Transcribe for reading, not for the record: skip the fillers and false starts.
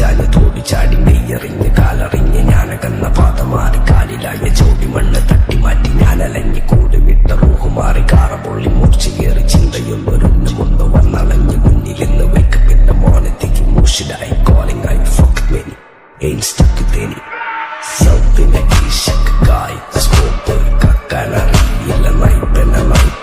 ചാഞ്ഞ് തോടി ചാടി നെയ്യറിഞ്ഞ് കാലറിഞ്ഞ് ഞാനകന്ന പാത മാറി കാലിലായ ചോടി മണ്ണ് തട്ടി മാറ്റി ഞാനലഞ്ഞ് കൂടി വിട്ട റൂഹുമാറി കാറ പൊള്ളി മൂർച്ചയേറി ചിന്തയൊന്നൊരുന്നുമുണ്ട് വന്നളഞ്ഞ് മുന്നിലെന്ന് വെക്കപ്പെട്ട മോനത്തേക്ക് മൂഷിലായി കോളിംഗ് ആയി fuck many ain't stuck with any something that is shakkai scope കക്കാനറിയില്ല നൈപ്പന നൈപ്പ്